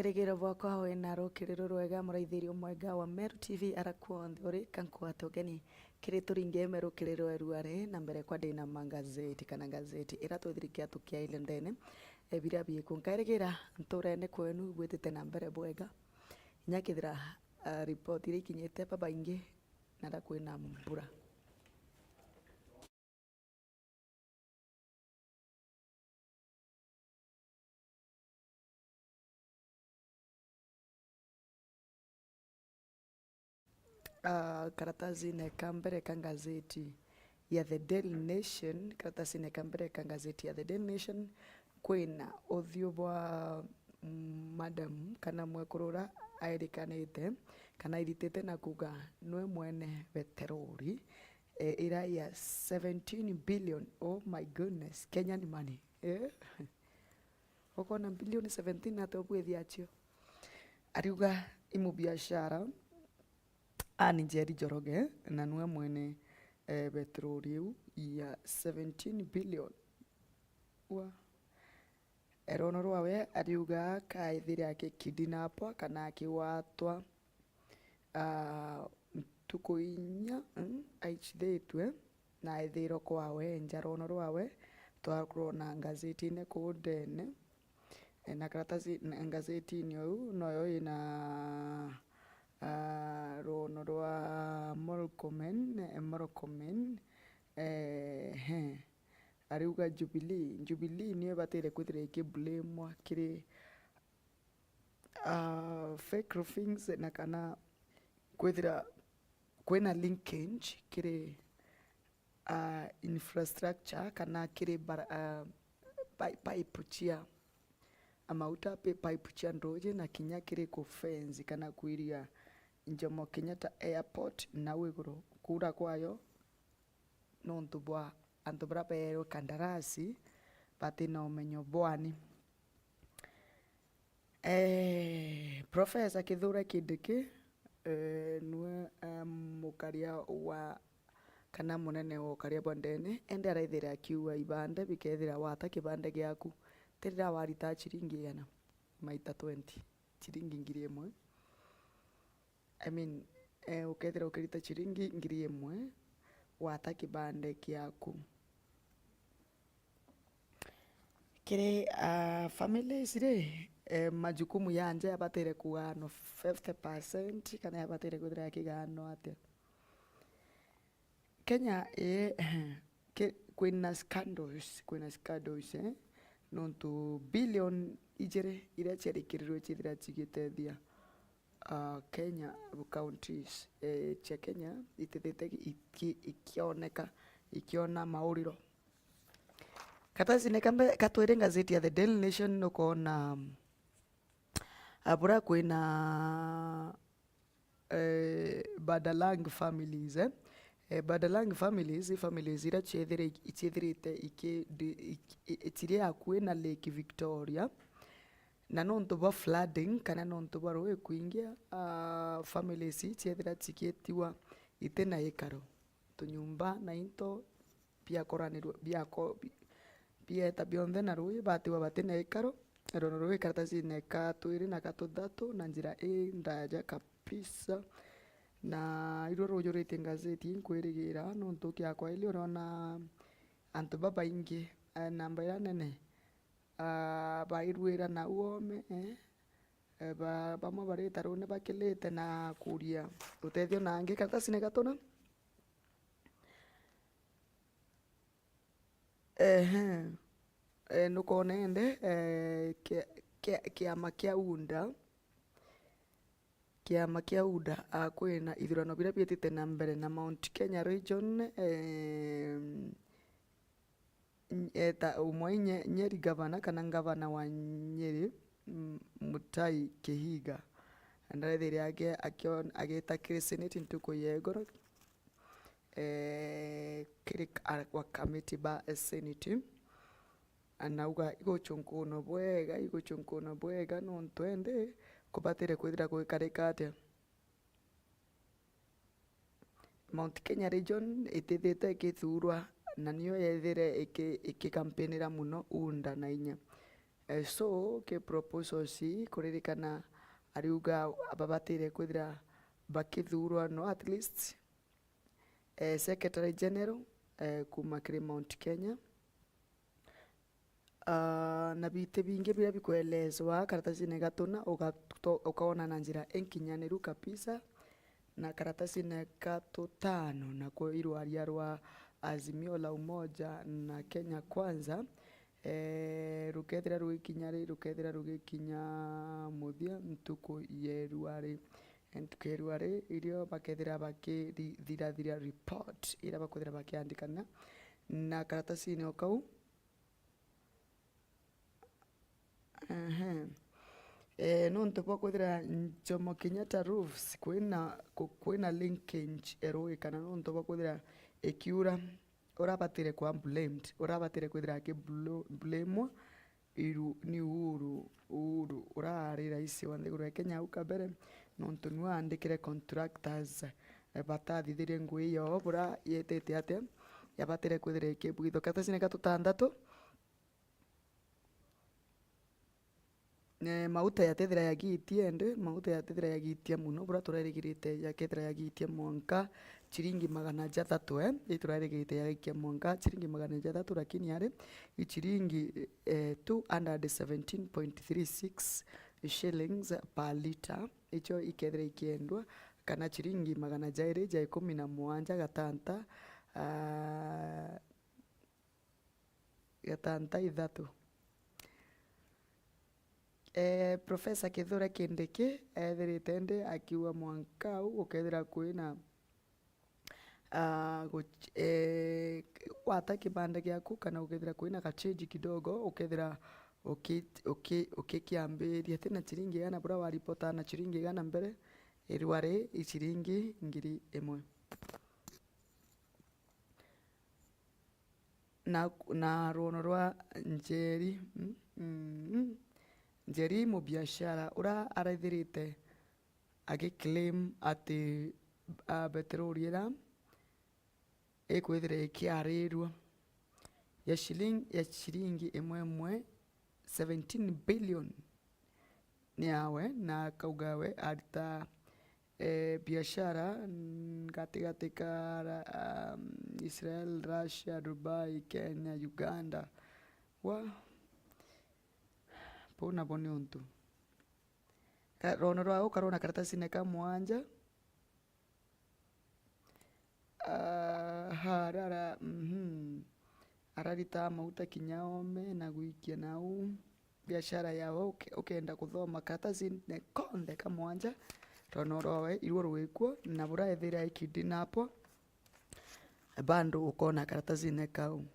Nkairigiro bwakwa wina rukiriro rwega muraithirio mwega wa Meru TV arakuonthe uri kankwata ugeni kiri turinge Meru kiriro eruare na mbere kwa ndina magazeti kana gazeti ira twithirikia tukia ilendene biria biku nkairigira nturene kwenu bwitite na mbere bwega nyakithira report iri ikinyite baba ingi na ndakwina mbura karatasi neka mbere ka gazeti ya The Daily Nation, karatasi neka mbere ka gazeti ya The Daily Nation kwina uthio bwa madam kana mwekurura airikanite kana iritite na kuga nwe mwene veterori ira ya 17 billion. Oh my goodness, Kenyan money ukona bilioni 17 na tobwethia acio ariuga imu biashara ni Njeri Njoroge na nwe mwene petroli iu ya 17 billion wa erono rwawe ariuga kaithire akikidinapwa kana akiwatwa ntuku inya aichithitwe na ithiro kwawe njarono rwawe twakurona ngazeti-ini kuu ndene na karatasi ngazeti-ini iu noyo ina rono rwa Murkomen ariuga Jubilee niyo batire kwithira ikiblamwa kiri fake things na kana kwithira kwina linkage kiri infrastructure kana kiri pipe chia amauta pipe chia ndoje na kinya kiri ku fence kana kuiria Jomo Kenyatta Airport na wiguru kura kwayo nontu bwa antu bara pero kandarasi batina umenyo bwani. Professor Kithure Kindiki nwe mukaria wa kana munene wa ukaria bwa ndene ende araithira akiuga ibande bikethira wata kibande giaku tirira warita chiringi yana maita 20 chiringi ngiri imwe. I mean, ukethira ukirita chiringi ngiri imwe wata kibande kiaku kiri families ri majukumu yanje abatire kuga no 50% kana abatire kuthira kigano atia Kenya kwina scandals nontu billion ijere ira ciarikirirwe cithira cigitethia Kenya counties cia Kenya itithite ikioneka ikiona mauriro katasi nekambe katwire gazeti ya The Daily Nation nukona abura kwina Badalang families Badalang families ira ciethirite itiri akuwe na Lake Victoria na nontu bwa flooding kana nontu bwa rui kuingia families ciethira cikitiwa itena ikaro tunyumba na into pia koranirwa bieta bionthe na rui batiwa batena ikaro rono rui karatasi neka twiri na katuthatu na njira ndaja kabisa na iro rujurite gazeti nkwirigira nontu kiakwa ili urona antu baba ingi namba ya nene bairwira na uome bamwe barita rune bakilite na kuria utethio nangi karatasi ne gatona nukona ende kiama kia UDA kwina ithurano biria bietite na mbere na Mount Kenya region umwe Nyeri gavana kana gavana wa Nyeri Mutai Kihiga ndarethiria ake agita kiri senate ntuku yegoro kiri kwa committee ba senate anauga iguchunkuno bwega nontu ende kubatire kwithira gwikarika atia Mount Kenya region itithite ikithurwa na niyo yethire ikikampeenira muno unda na inya so ke proposal si kuririkana ariuga babatire kwithira bakithurwa no at least secretary general kuma kiri Mount Kenya na bite bingi biria bikuelezwa karatasi-ini gatuna ukaona na njira enkinyaniru kabisa na karatasi-ini gatutano nako irwaria rwa Azimio la Umoja na Kenya Kwanza rukethira rugikinya muthia ntuku yerwari irio bakethira bakithirathira report iria bakwithira bakiandikana na karatasi-ini o kau nontu bwa kwithira Jomo Kenyatta roofs kwina linkage erugikana nontu bwa kwithira ikiura urabatire kwa blamed urabatire kwithira akiblamwa ni Uhuru urari raisi wa nthiguru ya Kenya au kabere nontu niwe andikire contractors batathithirie ngui iyo bura yetete atia yabatire kwithira ikibwithwo karatasi-ini gatutandatu mauta yatethira yagiitie muno bura turerigirite yakethira yagiitie mwanka chiringi 600 iturerigirite yagiikie mwanka chiringi 600 lakini yari chiringi 217.36 shillings per liter icho ikethira ikiendwa kana chiringi 217 gatanta ithatu. Professor Kithure Kindiki ethirite ndi akiwa mwanka u ukethira kwina wata kibanda giaku kana ukethira kwina gachange kidogo ukethira ukikiambiria tena chiringi igana bura waripota na chiringi igana mbere irwari ichiringi 1,000 na ruono rwa Njeri mubiashara ura araithirite agiclaim ati petroli ira ikwithira ikiarirwa ya shilingi imwe 17 billion niawe na akaugawe arita biashara katikati ka Israel, Russia, Dubai, Kenya, Uganda pona boni untu rono rwao karona karatasi-ini ka mwanja harara ararita mauta kinyaome na gwikia nau biashara yao ukenda kuthoma karatasi-ini konthe ka mwanja rono rwawe irwo rwikuo na bura ethira ikidinapo bando ukona karatasi-ini kau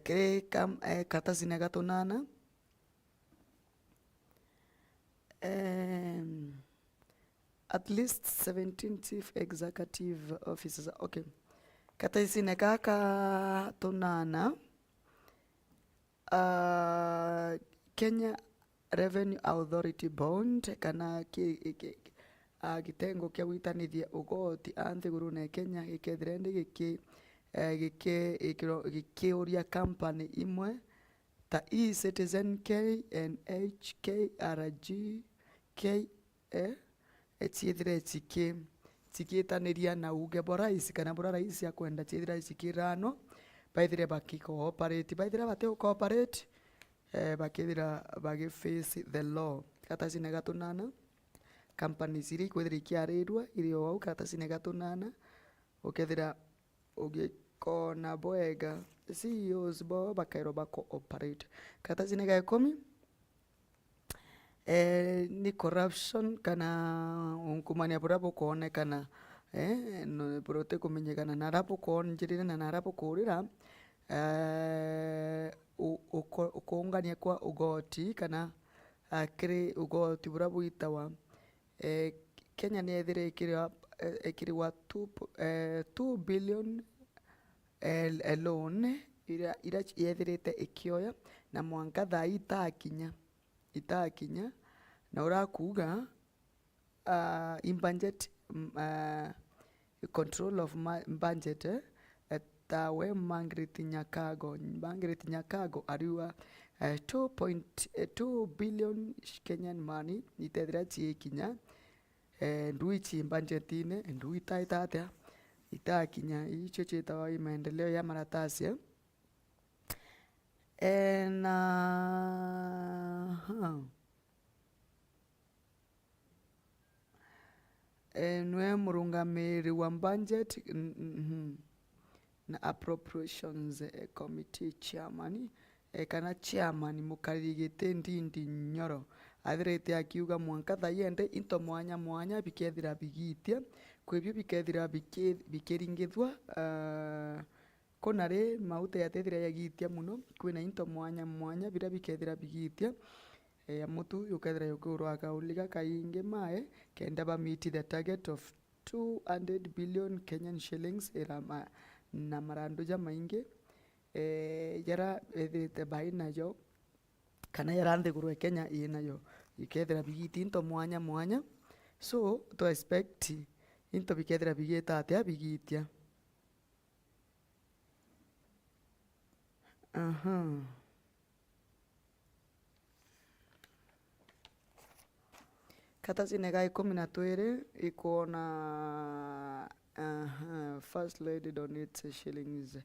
kiri karatasi-ini gatunana at least 17 chief executive officers. Okay. Karatasi-ini gaka tunana Kenya Revenue Authority bond kana gitengo kia gwitanithia ugoti anthiguru na Kenya gikethira ndi gikiuria company imwe ta eCitizen KNH KRG etiethire tikitaniria na uge bora isi kana bora raisi akwenda tiethira isikirano baithire bakicooperate baithire bate cooperate bakithira bagiface the law karatasi-ini gatunana companies iri kwithira ikiarirwa irio wau karatasi-ini gatunana ukethira ugikona bwega CEOs bo bakairwo bacooperate karatasi-ini ga 10 ni corruption kana unkumania bura bukuonekana no burote kumenyekana na rabu kuonjirira na rabu kurira ukuungania kwa ugoti kana kiri ugoti bura bwitawa Kenya ni ethire ikiriwa 2 billion loan ira yethirite ikioya na mwanka thaa itakinya na urakuga in budget control of budget tawe Margaret Nyakago ariwa 2 billion Kenyan money itethira ciikinya ndui ci budgetine ndui taitatea itakinya icio ciitawa maendeleo ya maratasia na nwe murungamiri wa budget na appropriations committee chairman kana chairman mukarigite Ndindi Nyoro athirite akiuga mwanka thayende into mwanya mwanya bikethira bigitia kwebio bikethira bikiringithwa konare mauta yatethira yagitia muno kwina into mwanya mwanya bira bikethira bigitia mutu yukethira yukurwa kauliga kainge mae kenda ba meet the target of 200 billion Kenyan shillings na marandu ja maingi yara ethirite baina yo kana yara nthiguru Kenya inayo ikethira bigiti into mwanya mwanya so to expect into bikethira bigita atia bigitia Katasi nega 12 ikuona First Lady donates shillings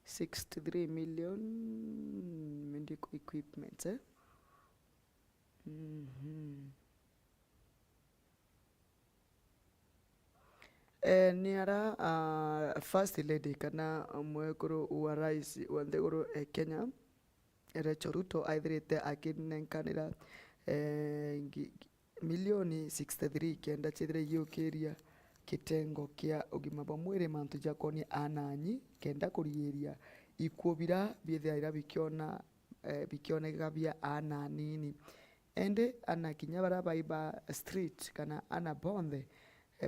63 million medical equipment niara First Lady kana mwekuru wa rais wa nthiguru Kenya Rachel Ruto aithirite akinenkanira milioni 63 kenda chithire giukiria kitengo kia ugima bwa mwiri mantu jakoni ananyi kenda kurigiria ikuo bira bithira bikiona bikioneka bia ananini ende anakinya bara baiba street kana ana bonde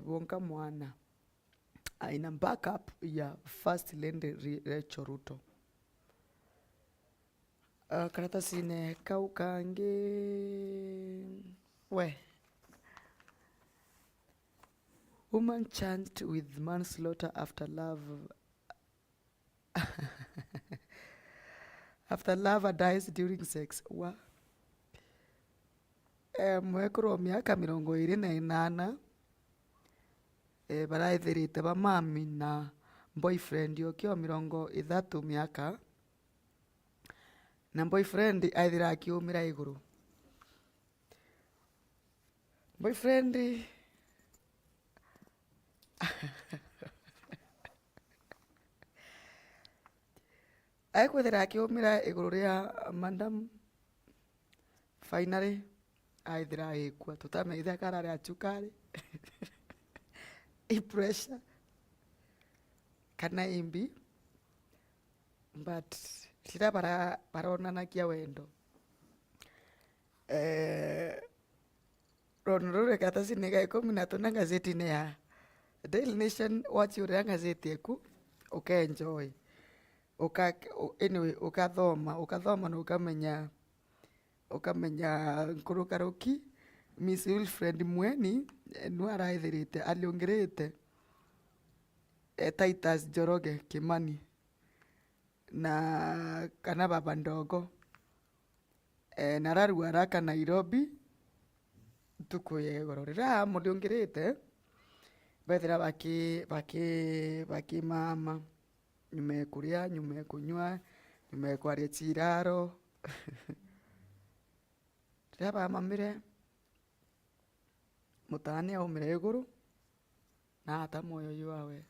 bonka mwana aina backup ya First Lady Rachel Ruto karatasine kaukange woman charged with manslaughter after lover dies during sex. Mwekuru wa miaka 28 baraithirite ba mami na boyfriend yokio 30 miaka na boyfriend aithira akiumira iguru boyfriend aikwithira akiumira iguru ria madam finally aithira ikua tutamenyithia kana ria chukari pressure kana imbi but tira baronanakia wendo ronurure katasi nega 13 gazeti-ini ya Daily Nation wachiuria gazeti eku ukaenjoy anyway ukathoma na ukamenya nkurukaruki Miss Wilfred Mweni nu araithirite aliongirite Titus Njoroge Kimani na kana baba ndogo nararu araka Nairobi tukuyegoro rira muliongirite bethira baki mama nyumekuria nyumekunywa nyumekwaria chiraro rira bamamire mutani aumire iguru na ata moyo yuawe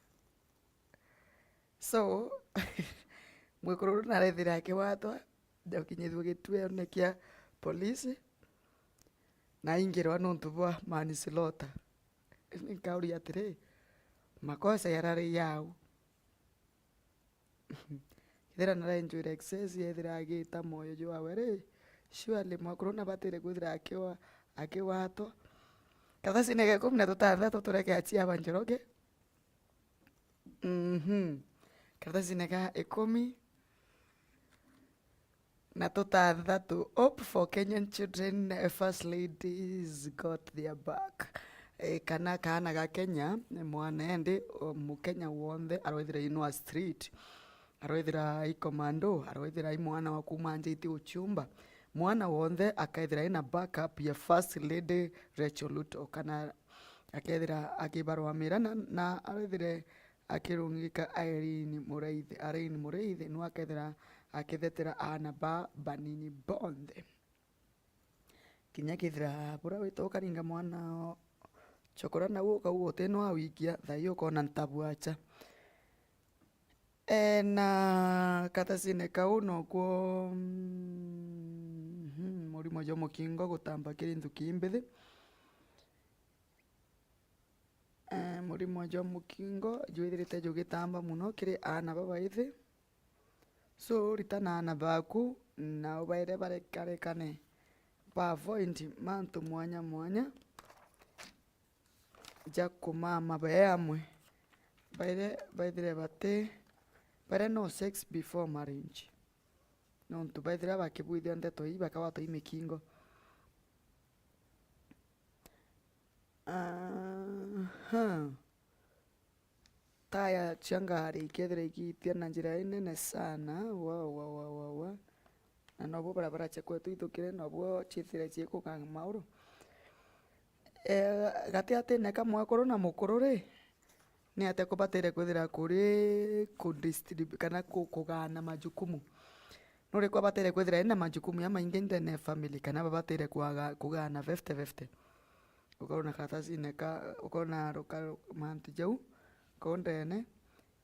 so mwikuru narethira akiwatwa ndokinyithwe gituone kia polisi na ingirwa nuntu bwa manslaughter nikauria atiri makosa yarari yao ithira narenjwire excess yethira agita moyo yuawe ri surely mwakuru nabatire kwithira akiwatwa kathasi nege 16 tureke achia Njoroge kathasi nega 10 na tutanthatu hope for Kenyan children first ladies got their back kana ga Kenya mwana endi mukenya wonthe aroithire inwa street aroethera i commando, aroethera i mwana wa kuma anjĩtie uchumba, mwana wonthe akaethera ina backup ya First Lady Rachel Ruto, kana akethera akibarwamira na aroethere akirungika Irene Mũrĩithi no akethera akithetera ana banini bonthe kinya kithira bura wita ukaringa mwana chokora na uka uteno awikia thayo kona ntabwacha na katasine kau no kwo murimo jo mukingo gutamba kirindu kimbithi murimo jo mukingo jwithirite jugitamba muno kiri ana babaithi so ritana ana baku na ubaire barekarekane avoid mantu mwanya mwanya ja kumama baamwe baithire bare no sex before marriage nontu baithire bakibwithia ndeto ii bakaba toi mikingo taya changari ikethire ikitia na njira nene sana wa na nobo barabara chekwetu itukire nobo chithire chiekukanga mauru gati atine kamwakuru na mukuru ri ni ate kubatire kwithira kuri kana kugana majukumu nuri kwabatire kwithira ina majukumu ya maingi ndene family kana babatire kugana 50-50 ukaona karatasi ukaona roka mantu jau kondene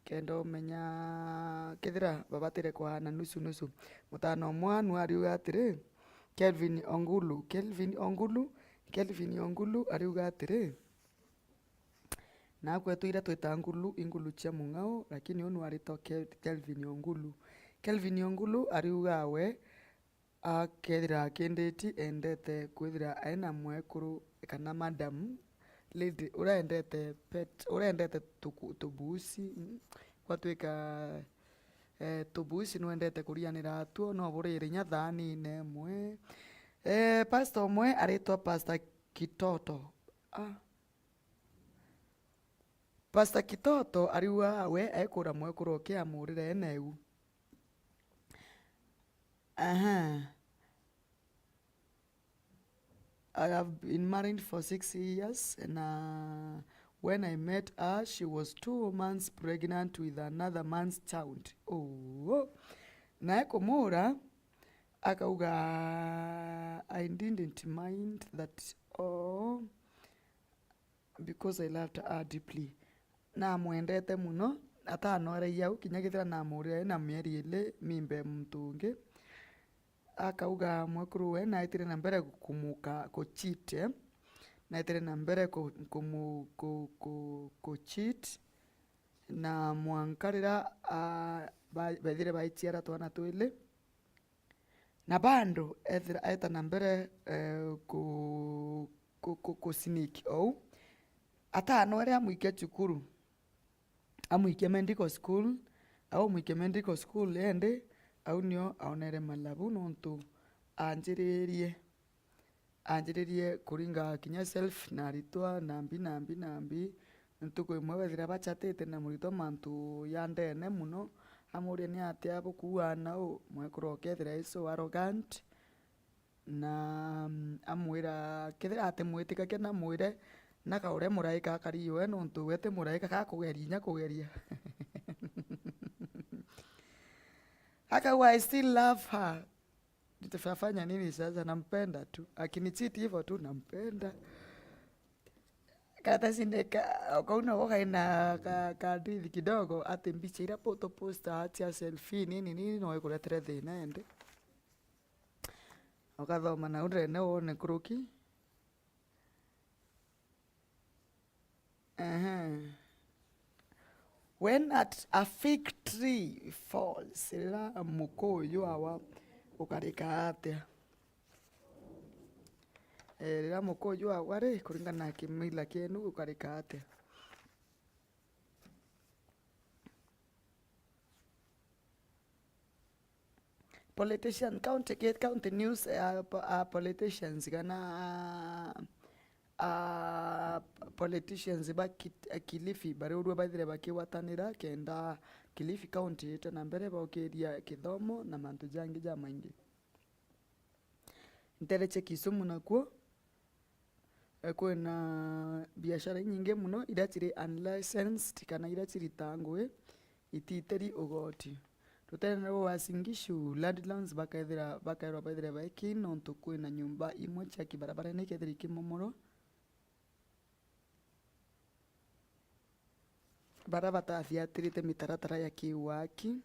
kenda umenya kithira babatire kuhana nusu mutano mwanu ariuga atiri Kelvin Ongulu ariuga atiri na kwetwire twita ingulu cia mung'ao lakini unu arito Kelvin Ongulu ariuga we akethira akinditi endete kwithira aina mwekuru kana madam lady urendete tubusi kwatwika tubusi nwendete kurianira atuo no buriri nya thani nemwe pastor mwe aritwa Pastor Kitoto Pastor Kitoto ariuga we ekura mwekuru kiamurire eneu I have been married for 6 years and when I met her, she was 2 months pregnant with another man's child. Na kumura akauga I didn't mind that because I loved her deeply. Na mwendete muno atanore yau kinya githira na muri na mieri ile mimbe mtungi akauga mwekuru we na itire na mbere kumuka kuchite na itire na mbere kuchit na mwankarira baithire baichiara twana twili na bando eta na mbere kusiniki ou atano ere amuike chukuru amuike medical school au muike medical school ende au nio aonere malabu nontu anjiririe kuringa kinya self na ritwa nambi ntuko imwe wethira bachatite na murito mantu yandene muno amuria ni atia bukuana mwekuru okethira iso arrogant na amwira kethira ate mwitika kena mwire na kaure muraika kariwe nontu wete muraika kakugeria nya kugeria akawa I still love her. Nitafanya nini sasa? Nampenda tu, akinichiti hivyo tu nampenda. Kata sindeka ukauna wakaina kadithi kidogo ati mbicha ira poto posta atia selfie nini no ikuletere thina ende ukathoma na urene wone kuruki when a fig tree falls ila mukoyo awa ukarika atia ila mukoyo awa ri kuringana na kimila kienu ukarika atia politician county news politicians kana politicians ba Kilifi bare urwa baithire bakiwatanira kenda Kilifi county ite na mbere bokiria kithomo na mantu jangi ja maingi ntereche Kisumu nakuo kwina biashara nyingi muno ira chiri unlicensed kana ira chiri tangwe ititeri ugoti tutene ro Wasingishu Landlands bakaithira baithire baiki nontu kwina nyumba imwe cha kibarabara nikethira kimomoro bara batabiatirite mitaratara ya kiwaki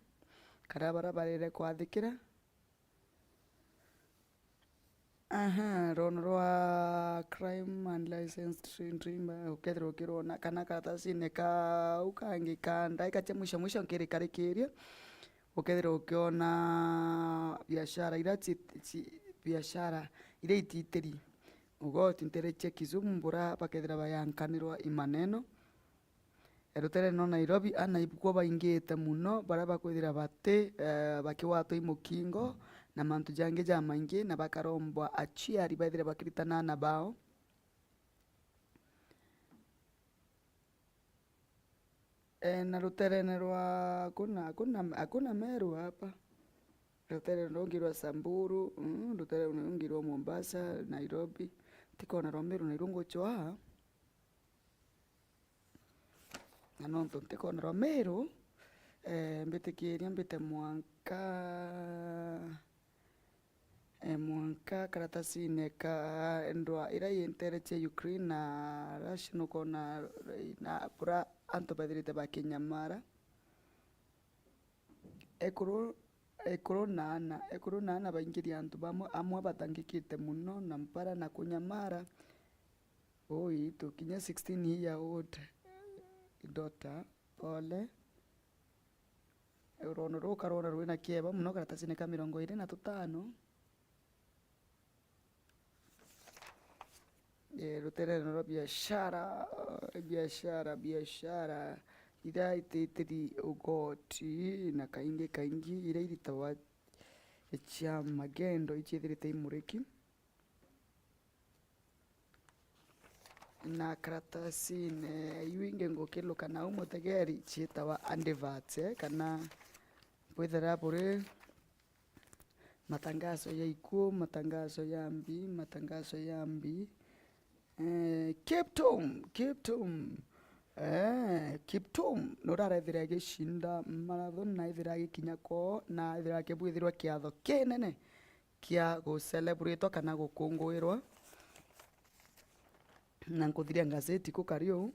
kana bara barire kwathikira rono rwa crime unlicensed entry ukethira ukirona kana karatasi-ini kau kangi kandai kache mwisho nkirikarikiria ukethira ukiona biashara ira ititiri ugoti ntereche Kisumu mbura bakethira bayankanirwa imaneno erutere no Nairobi anaibukwa baingite muno bara bakwithira bate bakiwatwa imukingo na mantu jange ja maingi na bakarombwa achiari baithire bakiritana na bao na ruterene rwa hakuna Meru hapa rutere rungirwa Samburu rutere rungirwa Mombasa Nairobi tikona Meru na irungo chwa na nonto tikona rwa Meru mbitikiria mbite mwanka karatasi-ini ka ndwa ira yentereche Ukraine na Russia nukona na pura anto bathirite bakinyamara ekuru nana baingiria antu amwe batangikite muno na mpara na kunyamara tukinya 16 year old daughter pole rono rukarona rwina kieba muno karatasi-ini ka 25 rutere no biashara ira ititiri ugoti na kaingi ira iritawa cha magendo ichithirite imuriki na karatasi-ini iwinge ngukilo kana umutegeri chitawa adverts kana bwithira buri matangazo ya ikuo matangazo ya mbi Kiptum nurarethira gishinda marathon na ithira gikinya ko na ithira kibwithirwa kiatho kinene kia go celebrate kana gukungwirwa na nkuthiria gazeti kukario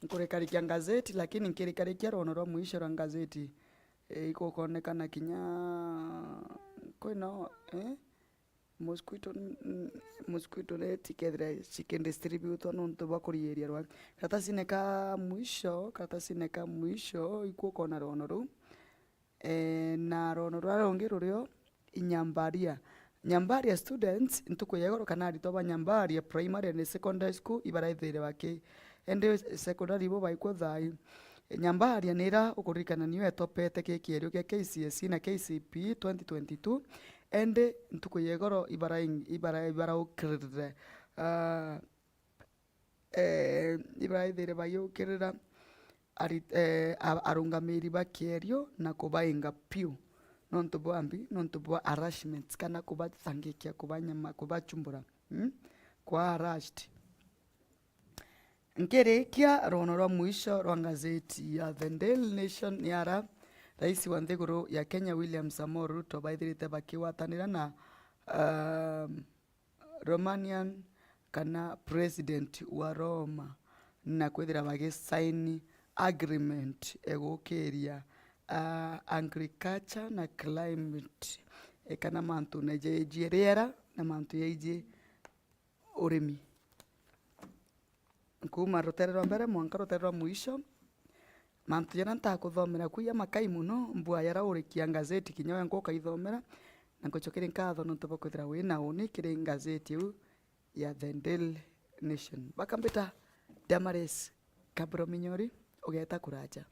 nkurikarikia gazeti lakini nkirikarikia rono rwa mwisho rwa gazeti ikukonekana kinya kwina mosquito net ikethira chikidistributwa nontu bakuriiria rwa karatasi-ini ka mwisho ikukona rono ru na rono rwa rungi rurio Nyambaria students ntuku yegoro kana arito ba Nyambaria primary and secondary school ibaraithire baki ende secondary bo baikwo thai Nyambaria nira ukurikana niyo etopete kierio kia KCSE na KCPE 2022 ende ntuku yegoro ibara ukirire ibaraithire bayukirira arungamiri bakierio na kubainga piu nontu bwa harassments kana kubathangikia kubachumbura kwa harassed nkirikia rono rwa mwisho rwa gazeti ya The Daily Nation niara rais wa nthiguru ya Kenya William Samoei Ruto baithirite bakiwatanira na Romanian kana president wa Roma na kwithira bagisaini agreement egukiria agriculture na climate kana mantu na jeje riera na mantu yeje urimi kuma rutere rwa mbere mwanka rutere rwa mwisho mantu jana ntakuthomera kuya makai muno mbua yara urikia gazeti kinyoya ngoka ithomera na ngochokere nkatho nontu bakwithira wina uni kiri gazeti u ya The Daily Nation bakambita Damaris Kabro Minyori ugeta kuraja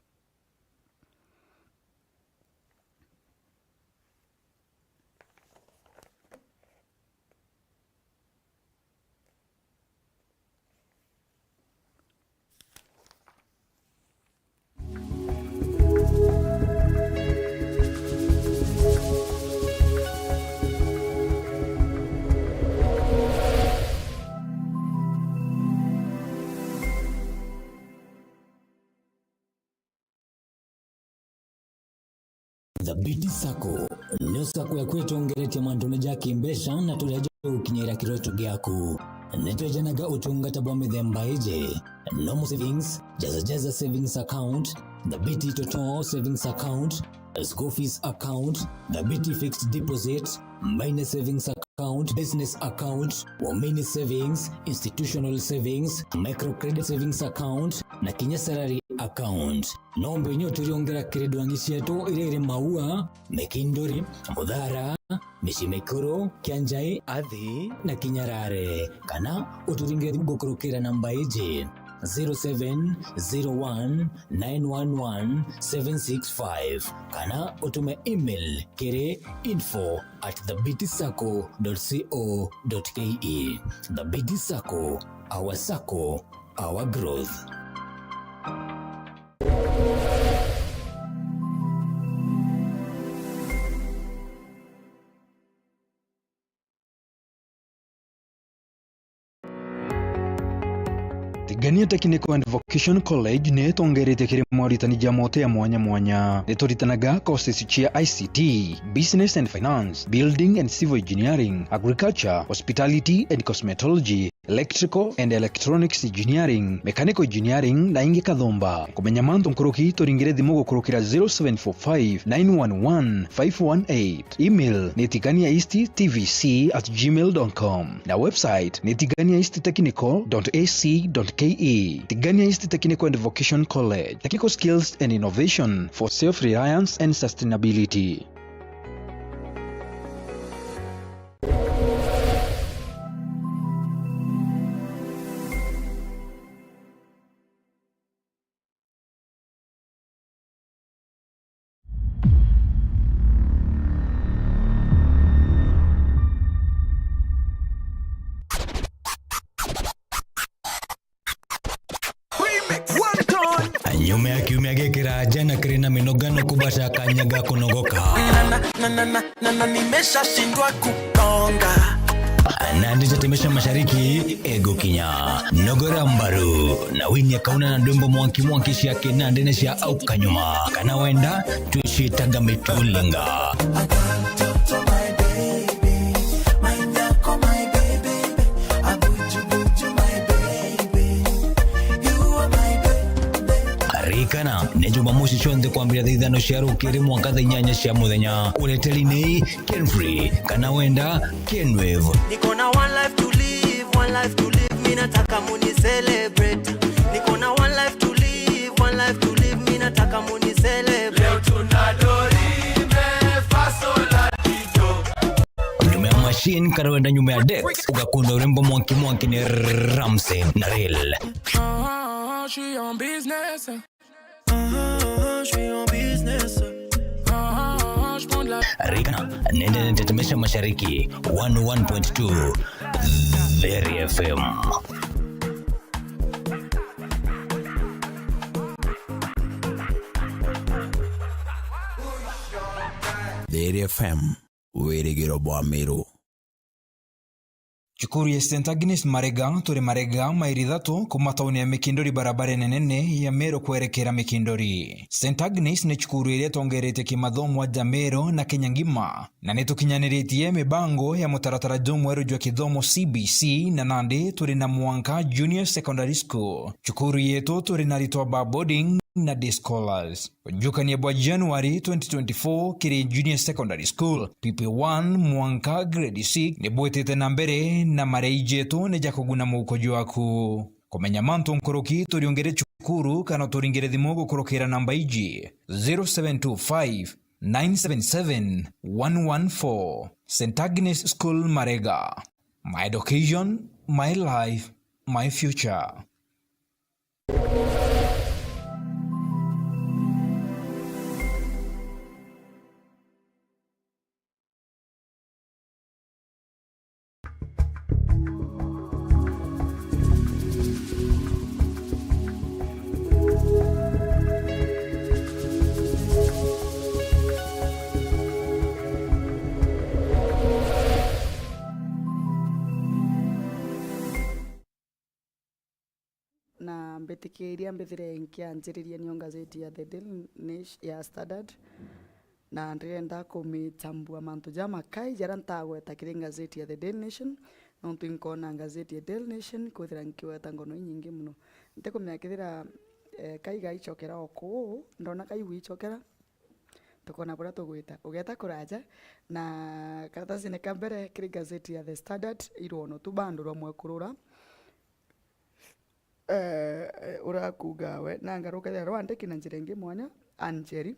The BT Sacco nyo sako ya kwetu ngeretia mantone jaki mbesha na tuleja ukinyera kiroto gyaku. Netwejanaga utungata bwa mithemba ije. Normal savings, jaza savings account, the BT Total savings account, school fees account, the BT fixed deposit, minus savings account, business account, Wamini savings, institutional savings, microcredit savings account, na Kenya salary account. Nombe nyo tuliongera kredo angisi yetu ilere maua, mekindori, mudhara, mishimekuro, kianjai, adhi, na kinyarare. Kana uturingeri mgokorokera namba ije 0701911765. Kana utume email kere info@thebitsacco.co.ke. The BT Sacco, our Sacco, our growth. Tigania Technical and Vocational College ne tongerete kiri mwaritani jamote ya mwanya. Netoritanaga courses chia ICT, Business and Finance, Building and Civil Engineering, Agriculture, Hospitality and Cosmetology, Electrical and Electronics Engineering, Mechanical Engineering na ingi kathomba. Kumenya manto mkuruki toringire thimo kurukira 0745-911-518. Email netiganiaistttvc@gmail.com. Na website netiganiaisttechnical.ac.ke. Tigania East Technical and Vocational College. Technical skills and innovation for self-reliance and sustainability. Nyume akiumia gekera jana kirina minogano kubasha kanyaga kunogoka. Na nimesha shindwa kukonga. Nandija temesha mashariki ego kinya nogora mbaru na wini ya kauna na dombo mwanki shia na ndenesha au kanyuma kana wenda tuishi taga mitulinga. Kana nejo mamushi chonde kwambia dhidhano sharu kiri mwakadha nyanya sha muthenya uleteli nei Kenfree kana wenda Kenwave. Niko na one life to live, mina taka muni celebrate. Niko na one life to live, mina taka muni celebrate. Leo tunadori mefasola tijo. Nyume ya machine kana wenda nyume ya Dex ugakunda urembo mwanki ni Ramsey na Real. She on business. She on business. Rikana nende tetemesha mashariki 101.2 Very FM. Very FM Werigiro Bwamiro. Chukuru ya St. Agnes Marega, turi Marega mairithatu kumatauni ya Mikindori barabara nenene ya Meru kuerekera Mikindori. St. Agnes ni chukuru ile tongerete kimathomo wa Meru na Kenya ngima. Na netukinyaniretie mibango ya mutaratara jumweru jwa kithomo CBC na Nandi turi na Mwanka Junior Secondary School. Chukuru yetu turi na Ritoba Boarding na Day Scholars. Wajukani ya January 2024 kiri Junior Secondary School PP1 Mwanka grade 6 ni bwetete na mbere na mareijetu ne jakuguna mukojo waku. Kumenya manto nkoroki turiongere chukuru kana turingere thimogo kurokera namba iji 0725-977-114. St. Agnes School Marega. My education, my life, my future. na mbetikiria mbithire nkianjiriria nio gazeti ya The Daily ya Standard na ndĩrenda kũmĩtambua mantu jama kai jara ntagweta kĩrĩ ngazeti ya The Daily Nation nontu inkona ngazeti ya Daily Nation kwithira nkiweta ngono nyingi muno ntikumĩakithira kai gaichokera okũ ndona kai wichokera tukona bora tugwita ugeta kuraja na karatasi ne kambere kĩrĩ gazeti ya The Standard irono tu bandu romwe kurura urakugawe na ngaruka ya rwandiki na njira ingi mwanya Anjeri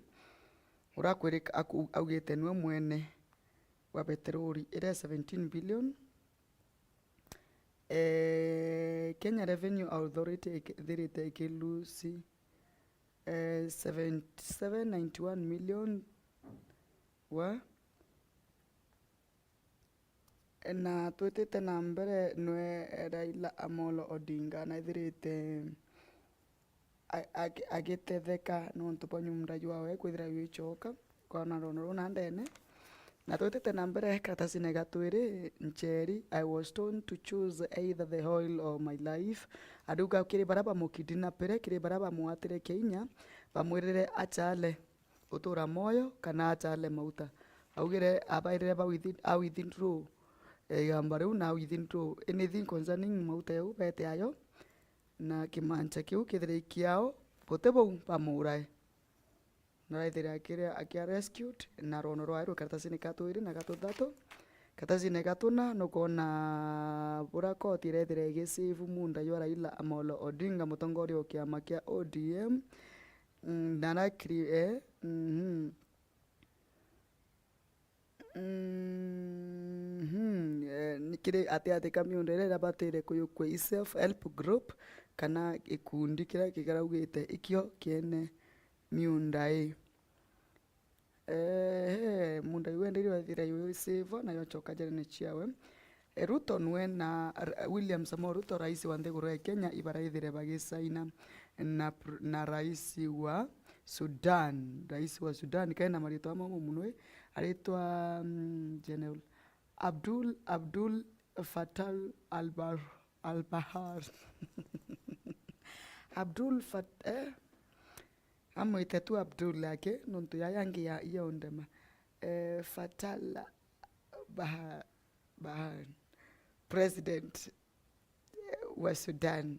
urakwirika augite niwe mwene wa petroli ira 17 billion. Kenya Revenue Authority thirite ikilusi 791 million wa na twitite na mbere nwe Raila Amolo Odinga na thirite agitetheka nontu ponyumra jwawe kwithira wichoka kwana rono runa ndene na twitite na mbere karatasi ne gatwiri Njeri I was told to choose either the oil or my life aduga kiri baraba mukidina pere kiri baraba muatire Kenya bamwirire achale utura moyo kana achale mauta augire abairire ba within true gambariu na within true anything concerning mauta eu bete ayo na kimancha kiu kithire kiao potebo pamurai na ithira kire akia rescued na rono rwa karatasi ne katwiri na gatuthatu karatasi ne gatuna nukona bura koti ithira igisivu munda yo Raila Amolo Odinga mutongoria wa kiama kia ODM nana krie nikire ate kamiundere rabatire kuyukwe self help group kana ikundi kira kigaraugite ikio kiene miundai munda yuenderio thira yu save na yochoka jene chiawe Ruto nwe na William Samoei Ruto rais wa Ndeguru ya Kenya ibaraithire bagisaina na rais wa Sudan kaina marito mamo munwe aritwa General Abdul Fattah al-Bahar Abdul Fattah amwite tu Abdul yake nontu yayangi ya yondema Fattah Bahar president wa Sudan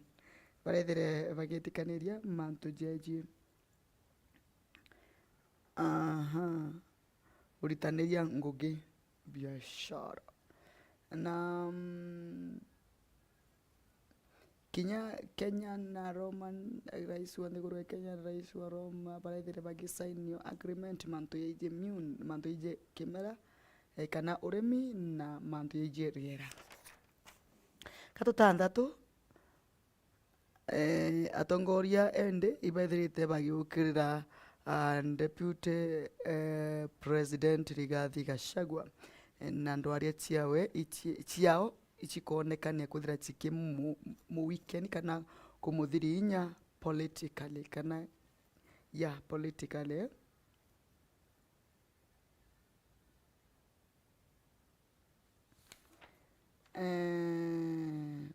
baraithire bagetikaniria mantu jeji uritaniria ngugi biashara na Kenya na Roman rais wa Ndeguru ya Kenya rais wa Roma baraithire bagisainio agreement mantu yeje mantu yeje kimera kana uremi na mantu yeje riera katutandatu atongoria ende ibaithirite bagiukirira deputy president Rigathi Gachagua na ndwaria ciao ichikonekania kuthira chiki mu weekend kana kumuthirinya politically kana politically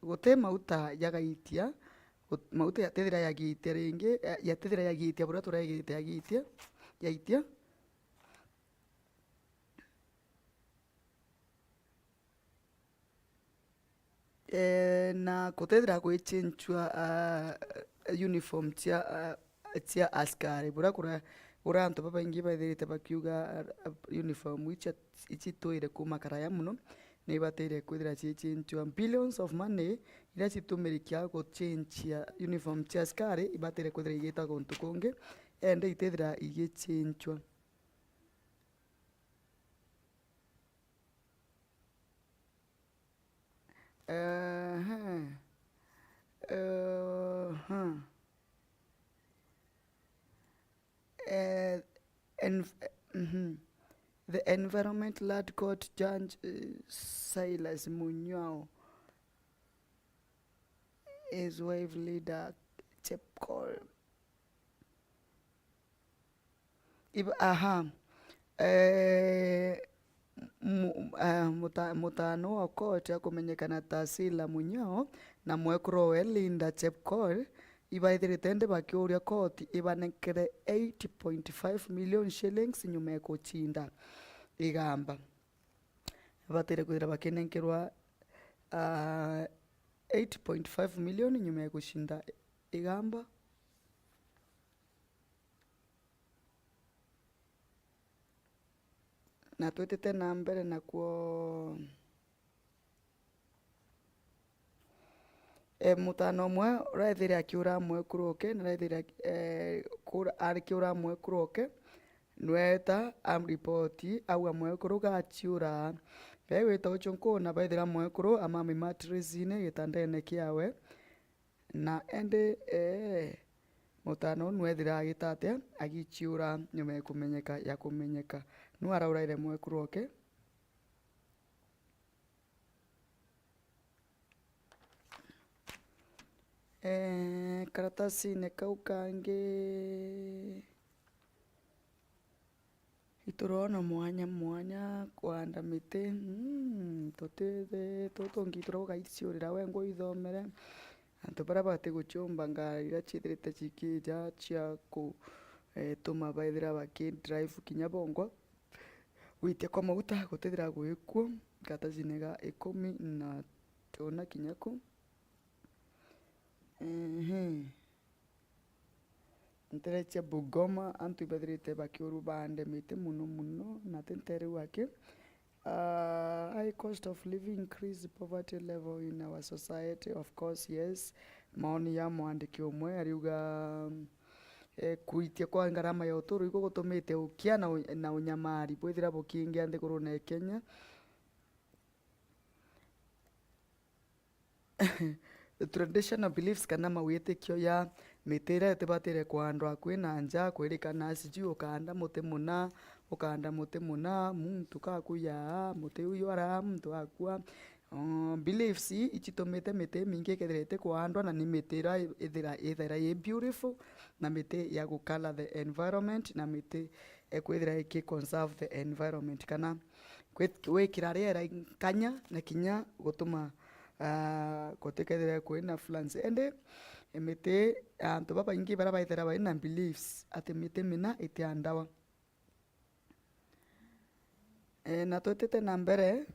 gote mauta yagaitia mauta yatethira yagitia ringi yatethira yagitia bura turagitia yaitia na kutethira gwichinchwa uniform cia askari bura kura antu baba ingi baithirite bakiuga uniform ichitwire kuma karaya muno ni bateire kwithira chichinchwa billions of money ira chitumirikia guchinchia uniform cia askari ibateire kwithira igita guntu kungi ende itethira igichinchwa The Environment Land Court Judge Silas Munyao, his wife leader Chepkol. Mutano wa court ya kumenyekana Tasila Munyao na mwekuro we Linda Chepkol ibaithirite ndi bakiuria koti ibanekere 80.5 million shillings nyuma ya kuchinda igamba batire kwithira bakinenkerwa 8.5 million nyuma ya kushinda igamba na twitite na mbere nakuo mutano umwe uraithire akiura mwe kuroke na raithire akiura mwe kuroke nweta amripoti au amwe kuruga achiura weta uchunku na baithira mwe kuru amami matrizine gitandene kiawe na ende mutano nwethira agitate agichiura nyuma ya kumenyeka nu arauraire mwe kuroke karatasi nekau kangi iturona mwanya kwanda miti tutithe tutungitura ugaiciurira wengo ithomere antu bara bati guchumba ngari ira chithirite chikija chia ku tuma baithira baki drive kinya bongo witia kwa maguta gutithira gwikuo karatasi nega 10 na tuna kinyaku ntereche Bungoma antu ibathirite bakiuru bande mite muno na tentere wake high cost of living increase poverty level in our society of course yes maoni ya mwandiki umwe ariuga kuitia kwa ngarama ya uturu iko gutumite ukia na unyamari bwithira bukingi ande kurune Kenya the traditional beliefs kana mawitikio ya mitira etibatire kwandwa kwina nja kwirikana siji ukanda muti muna muntu kakuya muti uyu ara muntu akua beliefs ichitomete mite mingi kethirete kwandwa na ni mitira ithira ye beautiful na mite ya gukala the environment na mite ekwithira iki conserve the environment kana wekira riera kanya na kinya gutuma kotekethira kwina floods ende emite antu baba ingi bara baithera baina beliefs ati mite mina itiandawa na twetete na mbere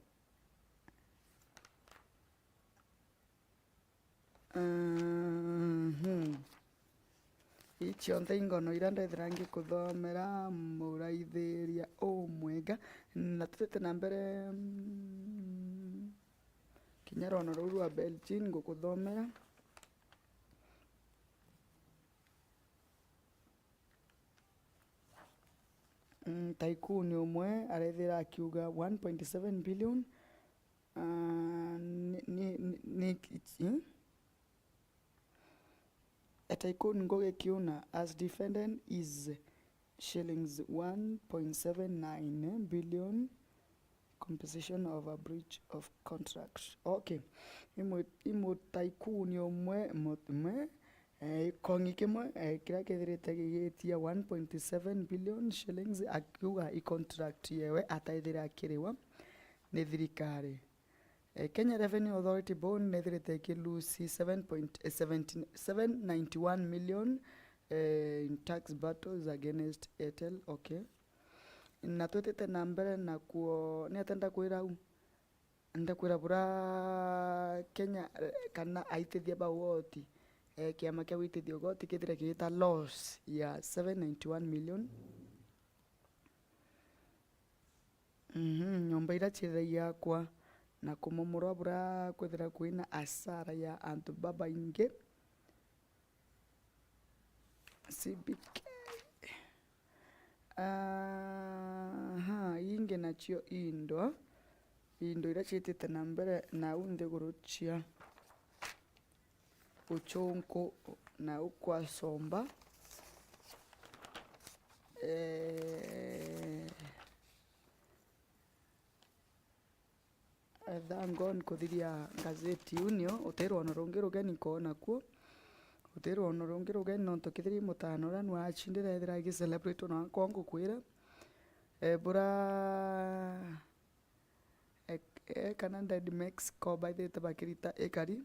ichionthe ingono ira ndethira ngikuthomera muraithiria umwega na twetete na mbere kinya rono ruru wa Belgin ngukuthomera taikuni umwe arethira akiuga 1.7 billion a tycoon ngoge kiuna as defendant is shillings 1.79 billion compensation of a breach of contract. Okay. Imo tycoon umwe kongi kimwe kira kethirite gigitia 1.7 billion shillings akiuga i-contract yewe ataithira akiriwa ni thirikari. Kenya Revenue Authority bond nethirite kilusi 791 million in tax battles against Airtel. Okay. Na twetete na mbere na kuo ni atenda kwira ndakwira bura Kenya kana aitithia bawoti kiama kia witithio goti kithira kiita loss ya 791 million nyomba ira chithagia kwa na kumomorwa bura kwithira kwina asara ya antu baba inge CBK inge nachio indo ira chitite na mbere na unde guruchia uchonko na ukwasomba thangon kuthiria gazeti unio uterwa no rungi rugeni kona kuo uterwa no rungi rugeni no tukithiri mutano ra nwa achindira ithira gi celebrate no kongo kwira bura Canada de Mexico by the tabakirita ekari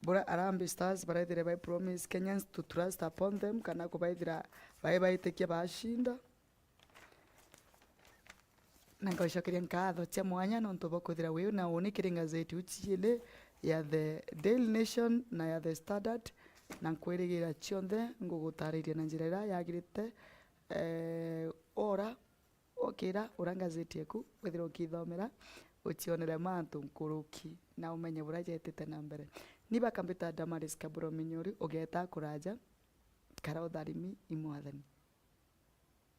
bora Harambee Stars baraithire by promise Kenyans to trust upon them kana kubaithira baitekia bashinda na ngocokeria nkatho cia mwanya nontu bakuthira wiu na unikire ngazeti uchiile ya the Daily Nation na ya the Standard na nkwirigira cionthe ngugutariria na njira ira yagirite ora okira urangazeti yaku withira ukithomera ucionere mantu nkuruki na umenye bura jetete na mbere niba kambita Damaris Kaburo Minyori ugeta kuraja kara utharimi imwathani